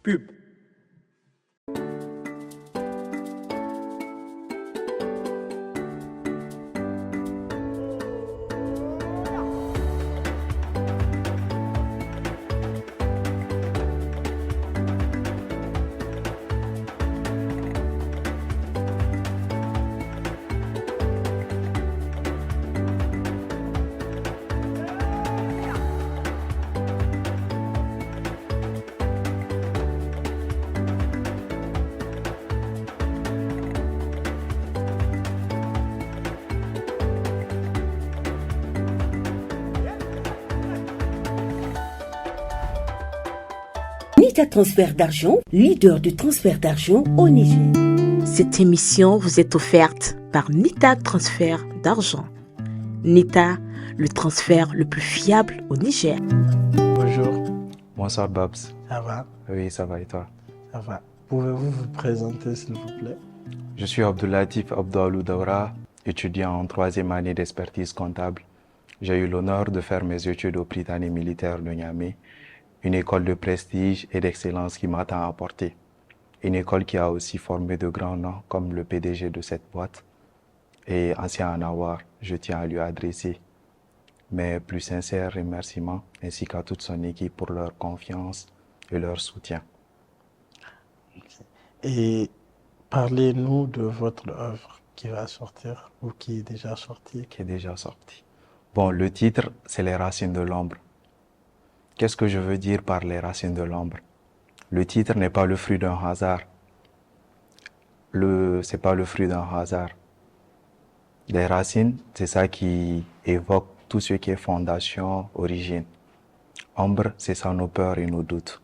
Pub. Nita Transfert d'argent, leader du transfert d'argent au Niger. Cette émission vous est offerte par Nita Transfert d'argent. Nita, le transfert le plus fiable au Niger. Bonjour, Bonsoir Babs. ça va? Oui, ça va et toi? Ça va. Pouvez-vous vous présenter s'il vous plaît? Je suis Abdoulatif Abdalou Daoura, étudiant en 3e année d'expertise comptable. J'ai eu l'honneur de faire mes études au Prytanée militaire de Niamey, une école de prestige et d'excellence qui m'a tant apporté. Une école qui a aussi formé de grands noms comme le PDG de cette boîte. Et ancien Anawar, je tiens à lui adresser mes plus sincères remerciements ainsi qu'à toute son équipe pour leur confiance et leur soutien. Et parlez-nous de votre œuvre qui va sortir ou qui est déjà sortie. Qui est déjà sorti. Bon, le titre, c'est Les racines de l'ombre. Qu'est-ce que je veux dire par les racines de l'ombre? Le titre n'est pas le fruit d'un hasard. C'est pas le fruit d'un hasard. Les racines, c'est ça qui évoque tout ce qui est fondation, origine. Ombre, c'est ça nos peurs et nos doutes.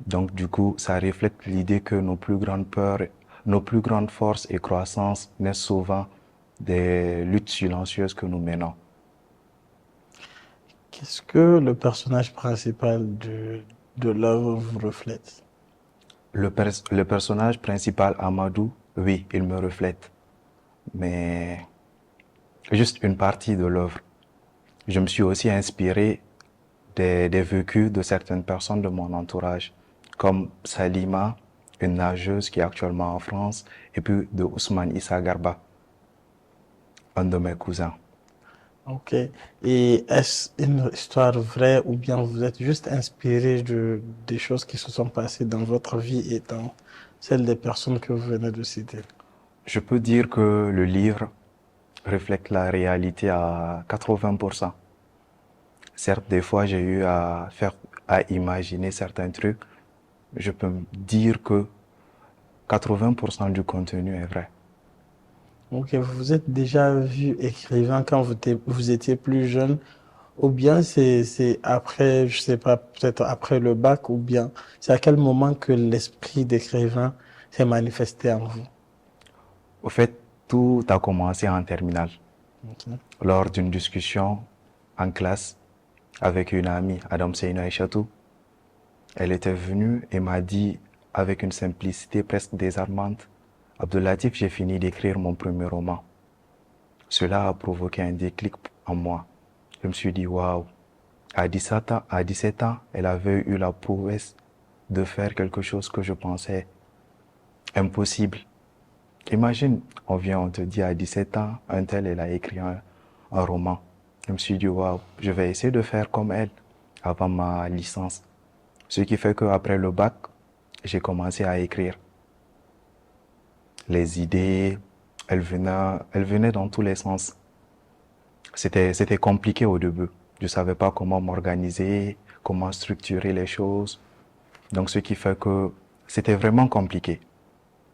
Donc du coup, ça reflète l'idée que nos plus grandes peurs, nos plus grandes forces et croissances naissent souvent des luttes silencieuses que nous menons. Qu'est-ce que le personnage principal de l'œuvre vous reflète? Le personnage principal, Amadou, oui, il me reflète. Mais juste une partie de l'œuvre. Je me suis aussi inspiré des vécus de certaines personnes de mon entourage, comme Salima, une nageuse qui est actuellement en France, et puis de Ousmane Issa Garba, un de mes cousins. Ok. Et est-ce une histoire vraie ou bien vous êtes juste inspiré des choses qui se sont passées dans votre vie et dans celle des personnes que vous venez de citer? Je peux dire que le livre reflète la réalité à 80%. Certes, des fois, j'ai eu à imaginer certains trucs. Je peux me dire que 80% du contenu est vrai. Ok, vous vous êtes déjà vu écrivain quand vous étiez plus jeune, ou bien c'est après, je sais pas, peut-être après le bac, ou bien c'est à quel moment que l'esprit d'écrivain s'est manifesté en vous? Au fait, tout a commencé en terminale, Ok. lors d'une discussion en classe avec une amie, Adam Seyna Aïchatou. Elle était venue et m'a dit, avec une simplicité presque désarmante, « Abdoulatif, j'ai fini d'écrire mon premier roman. » Cela a provoqué un déclic en moi. Je me suis dit, waouh, à 17 ans, elle avait eu la prouesse de faire quelque chose que je pensais impossible. Imagine, on te dit à 17 ans, un tel, elle a écrit un roman. Je me suis dit, waouh, je vais essayer de faire comme elle avant ma licence. Ce qui fait qu'après le bac, j'ai commencé à écrire. Les idées, elles venaient dans tous les sens. C'était compliqué au début. Je ne savais pas comment m'organiser, comment structurer les choses. Donc, ce qui fait que c'était vraiment compliqué.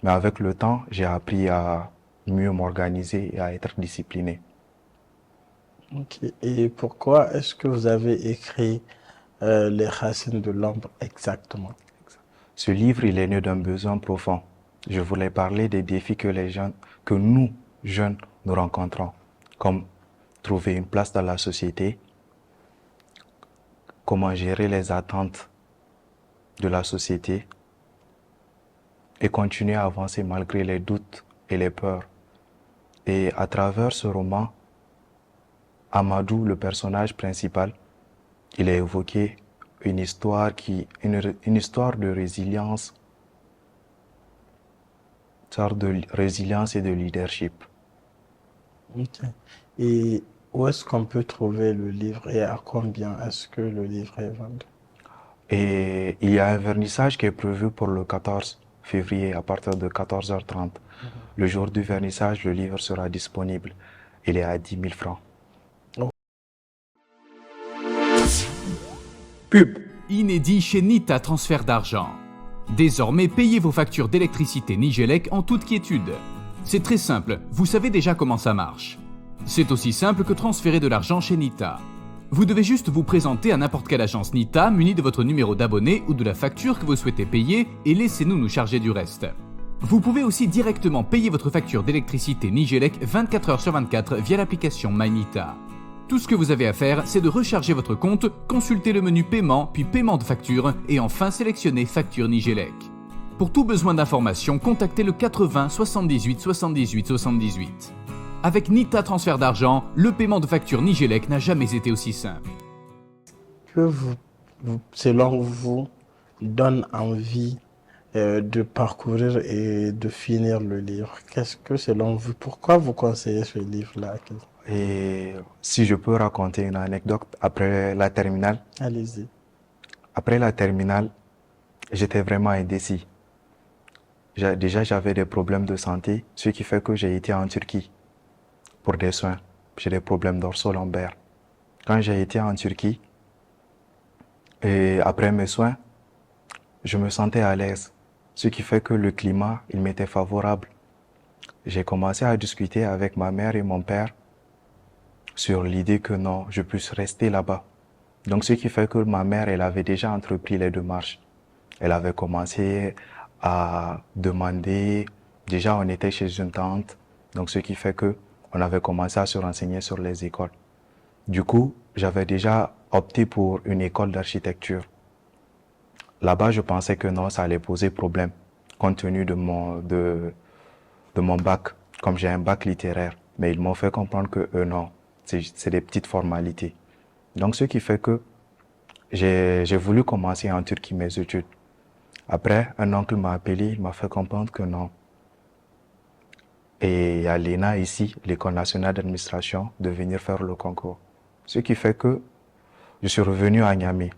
Mais avec le temps, j'ai appris à mieux m'organiser et à être discipliné. Ok. Et pourquoi est-ce que vous avez écrit Les racines de l'ombre exactement? Ce livre, il est né d'un besoin profond. Je voulais parler des défis que nous, jeunes, nous rencontrons, comme trouver une place dans la société, comment gérer les attentes de la société et continuer à avancer malgré les doutes et les peurs. Et à travers ce roman, Amadou, le personnage principal, il est évoqué une histoire une histoire de résilience, sorte de résilience et de leadership. Ok. Et où est-ce qu'on peut trouver le livre et à combien est-ce que le livre est vendu? Et il y a un vernissage qui est prévu pour le 14 février à partir de 14h30. Le jour du vernissage, le livre sera disponible. Il est à 10 000 francs. Pub. Inédit chez Nita Transfert d'argent. Désormais, payez vos factures d'électricité Nigélec en toute quiétude. C'est très simple, vous savez déjà comment ça marche. C'est aussi simple que transférer de l'argent chez Nita. Vous devez juste vous présenter à n'importe quelle agence Nita munie de votre numéro d'abonné ou de la facture que vous souhaitez payer et laissez-nous nous charger du reste. Vous pouvez aussi directement payer votre facture d'électricité Nigélec 24h/24 via l'application MyNita. Tout ce que vous avez à faire, c'est de recharger votre compte, consulter le menu paiement, puis paiement de facture et enfin sélectionner facture Nigélec. Pour tout besoin d'information, contactez le 80 78 78 78. Avec Nita Transfert d'argent, le paiement de facture Nigélec n'a jamais été aussi simple. Que selon vous, donne envie de parcourir et de finir le livre? Qu'est-ce que, selon vous, pourquoi vous conseillez ce livre-là? Et si je peux raconter une anecdote, après la terminale, Allez-y. après la terminale, j'étais vraiment indécis. Déjà, j'avais des problèmes de santé, ce qui fait que j'ai été en Turquie pour des soins. J'ai des problèmes dorso-lombaires. Quand j'ai été en Turquie, et après mes soins, je me sentais à l'aise, ce qui fait que le climat, il m'était favorable. J'ai commencé à discuter avec ma mère et mon père sur l'idée que non, je puisse rester là-bas. Donc, ce qui fait que ma mère, elle avait déjà entrepris les démarches. Elle avait commencé à demander, déjà on était chez une tante, donc ce qui fait que on avait commencé à se renseigner sur les écoles. Du coup, j'avais déjà opté pour une école d'architecture. Là-bas, je pensais que non, ça allait poser problème, compte tenu de mon bac, comme j'ai un bac littéraire. Mais ils m'ont fait comprendre que non, c'est des petites formalités. Donc, ce qui fait que j'ai voulu commencer en Turquie mes études. Après, un oncle m'a appelé, il m'a fait comprendre que non. Et il y a l'ENA ici, l'École nationale d'administration, de venir faire le concours. Ce qui fait que je suis revenu à Niamey.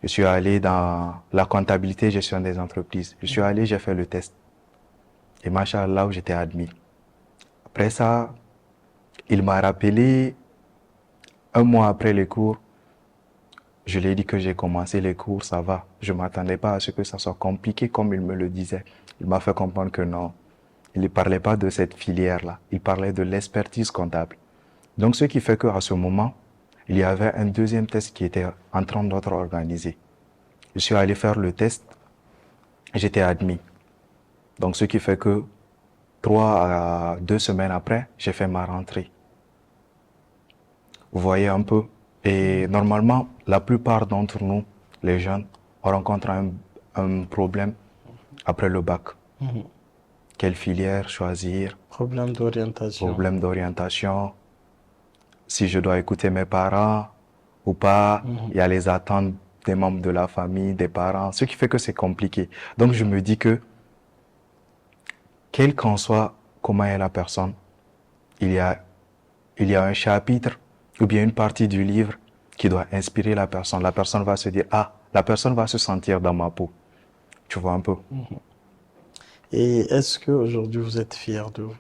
Je suis allé dans la comptabilité et gestion des entreprises. Je suis allé, j'ai fait le test. Et machallah, j'étais admis. Après ça, il m'a rappelé un mois après les cours. Je lui ai dit que j'ai commencé les cours, ça va. Je ne m'attendais pas à ce que ça soit compliqué comme il me le disait. Il m'a fait comprendre que non. Il ne parlait pas de cette filière-là. Il parlait de l'expertise comptable. Donc, ce qui fait qu'à ce moment, il y avait un deuxième test qui était en train d'être organisé. Je suis allé faire le test. J'étais admis. Donc, ce qui fait que 3 à 2 semaines après, j'ai fait ma rentrée. Vous voyez un peu. Et normalement, la plupart d'entre nous, les jeunes, on rencontre un problème après le bac. Quelle filière choisir? Problème d'orientation. Problème d'orientation. Si je dois écouter mes parents ou pas. Il y a les attentes des membres de la famille, des parents, ce qui fait que c'est compliqué. Donc je me dis que, quel qu'en soit comment est la personne, il y a un chapitre ou bien une partie du livre qui doit inspirer la personne. La personne va se dire, ah, la personne va se sentir dans ma peau. Tu vois un peu. Et est-ce qu'aujourd'hui vous êtes fier de vous?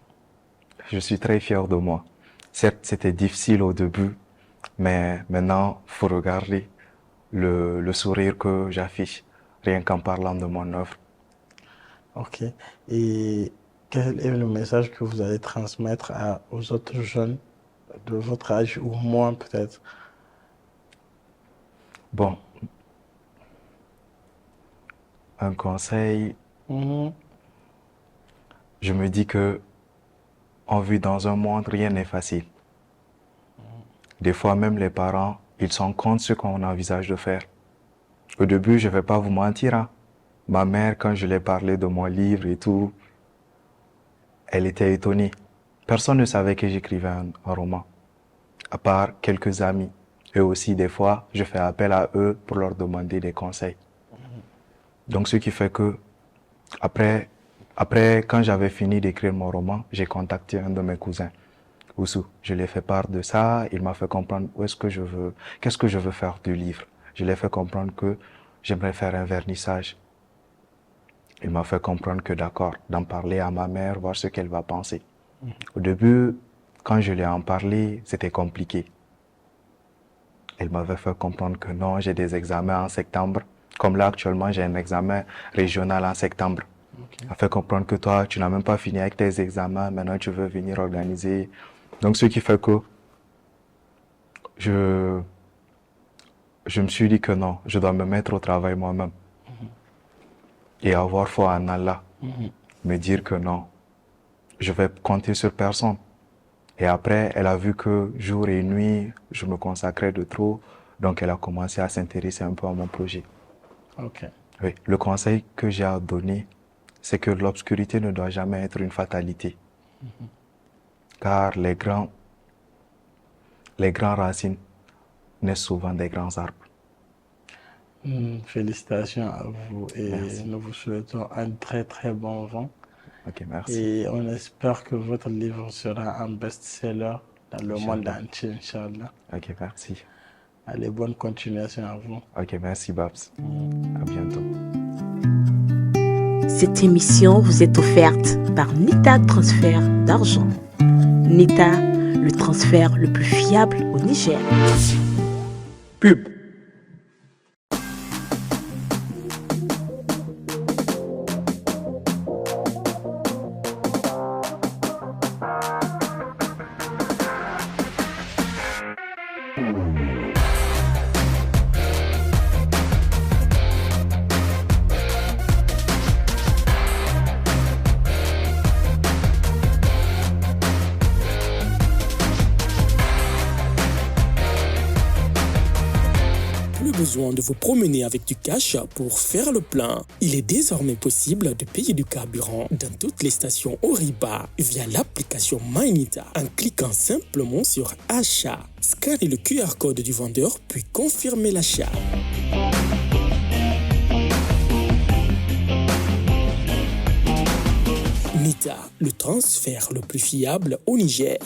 Je suis très fier de moi. Certes, c'était difficile au début, mais maintenant, il faut regarder le sourire que j'affiche, rien qu'en parlant de mon œuvre. Ok. Et quel est le message que vous allez transmettre aux autres jeunes de votre âge ou moins peut-être? Bon, un conseil, je me dis que on vit dans un monde, rien n'est facile. Des fois, même les parents, ils sont contre ce qu'on envisage de faire. Au début, je ne vais pas vous mentir, hein. Ma mère, quand je lui ai parlé de mon livre et tout, elle était étonnée. Personne ne savait que j'écrivais un roman, à part quelques amis. Et aussi, des fois, je fais appel à eux pour leur demander des conseils. Donc, ce qui fait que, après, quand j'avais fini d'écrire mon roman, j'ai contacté un de mes cousins, Oussou. Je lui ai fait part de ça. Il m'a fait comprendre qu'est-ce que je veux faire du livre. Je lui ai fait comprendre que j'aimerais faire un vernissage. Il m'a fait comprendre que d'accord, d'en parler à ma mère, voir ce qu'elle va penser. Au début, quand je lui ai en parlé, c'était compliqué. Elle m'avait fait comprendre que non, j'ai des examens en septembre. Comme là, actuellement, j'ai un examen régional en septembre. Elle m'a fait comprendre que toi, tu n'as même pas fini avec tes examens, maintenant tu veux venir organiser. Donc, ce qui fait que je me suis dit que non, je dois me mettre au travail moi-même. Et avoir foi en Allah. Me dire que non, je vais compter sur personne. Et après, elle a vu que jour et nuit, je me consacrais de trop. Donc, elle a commencé à s'intéresser un peu à mon projet. Ok. Oui, le conseil que j'ai à donner, c'est que l'obscurité ne doit jamais être une fatalité. Car les grands racines naissent souvent des grands arbres. Félicitations à vous et Merci. nous vous souhaitons un très très bon vent. Ok, merci. Et on espère que votre livre sera un best-seller dans le monde Inch'Allah. entier, Inch'Allah. Ok, merci. Allez, bonne continuation à vous. Ok, merci Babs. À bientôt. Cette émission vous est offerte par Nita Transfert d'argent. Nita, le transfert le plus fiable au Niger. Pub. Plus besoin de vous promener avec du cash pour faire le plein. Il est désormais possible de payer du carburant dans toutes les stations Oriba via l'application MyNita en cliquant simplement sur Achat. Scannez le QR code du vendeur puis confirmez l'achat. Nita, le transfert le plus fiable au Niger.